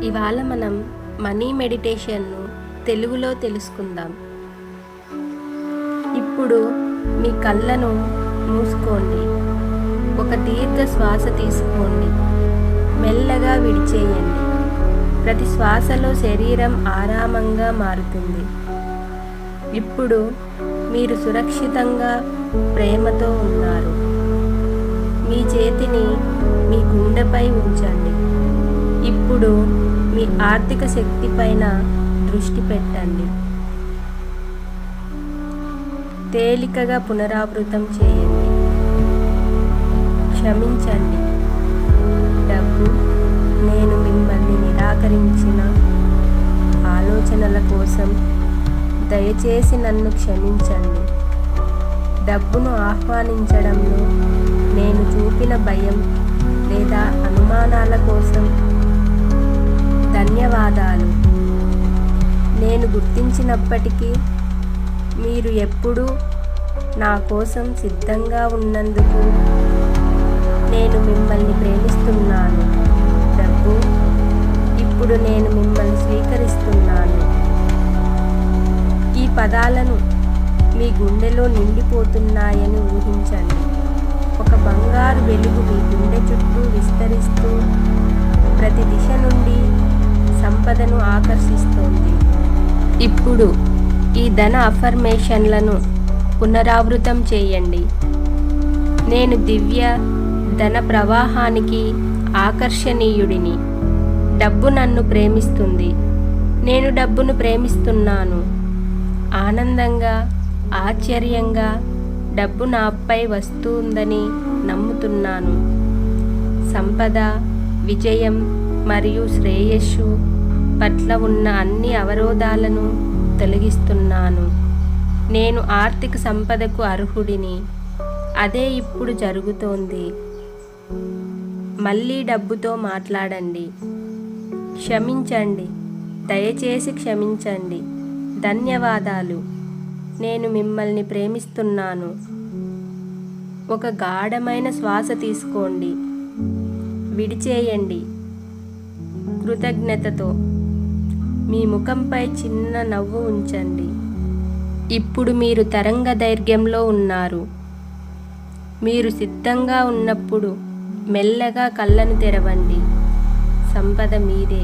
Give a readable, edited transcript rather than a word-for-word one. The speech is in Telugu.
ఇవాళ మనం మనీ మెడిటేషన్ను తెలుగులో తెలుసుకుందాం. ఇప్పుడు మీ కళ్ళను మూసుకోండి. ఒక దీర్ఘ శ్వాస తీసుకోండి. మెల్లగా విడిచేయండి. ప్రతి శ్వాసలో శరీరం ఆరామంగా మారుతుంది. ఇప్పుడు మీరు సురక్షితంగా, ప్రేమతో ఉన్నారు. మీ చేతిని మీ గుండెపై ఉంచండి. ఇప్పుడు మీ ఆర్థిక శక్తి పైన దృష్టి పెట్టండి. తేలికగా పునరావృతం చేయండి. క్షమించండి. డబ్బు, నేను మిమ్మల్ని నిరాకరించిన ఆలోచనల కోసం దయచేసి నన్ను క్షమించండి. డబ్బును ఆహ్వానించడంలో నేను చూపిన భయం లేదా అనుమానాల కోసం ధన్యవాదాలు. నేను గుర్తించినప్పటికీ మీరు ఎప్పుడూ నా కోసం సిద్ధంగా ఉన్నందుకు నేను మిమ్మల్ని ప్రేమిస్తున్నాను. డబ్బు, ఇప్పుడు నేను మిమ్మల్ని స్వీకరిస్తున్నాను. ఈ పదాలను మీ గుండెలో నిండిపోతున్నాయని ఊహించండి. ఒక బంగారు వెలుగు మీ గుండె చుట్టూ విస్తరిస్తూ ప్రతి దిశ నుండి సంపదను ఆకర్షిస్తోంది. ఇప్పుడు ఈ ధన అఫర్మేషన్లను పునరావృతం చేయండి. నేను దివ్య ధన ప్రవాహానికి ఆకర్షణీయుడిని. డబ్బు నన్ను ప్రేమిస్తుంది. నేను డబ్బును ప్రేమిస్తున్నాను. ఆనందంగా, ఆశ్చర్యంగా డబ్బు నాపై వస్తుందని నమ్ముతున్నాను. సంపద, విజయం మరియు శ్రేయస్సు పట్ల ఉన్న అన్ని అవరోధాలను తొలగిస్తున్నాను. నేను ఆర్థిక సంపదకు అర్హుడిని. అదే ఇప్పుడు జరుగుతోంది. మళ్ళీ డబ్బుతో మాట్లాడండి. క్షమించండి. దయచేసి క్షమించండి. ధన్యవాదాలు. నేను మిమ్మల్ని ప్రేమిస్తున్నాను. ఒక గాఢమైన శ్వాస తీసుకోండి. విడిచేయండి. కృతజ్ఞతతో మీ ముఖంపై చిన్న నవ్వు ఉంచండి. ఇప్పుడు మీరు తరంగ దైర్ఘ్యంలో ఉన్నారు. మీరు సిద్ధంగా ఉన్నప్పుడు మెల్లగా కళ్ళను తెరవండి. సంపద మీదే.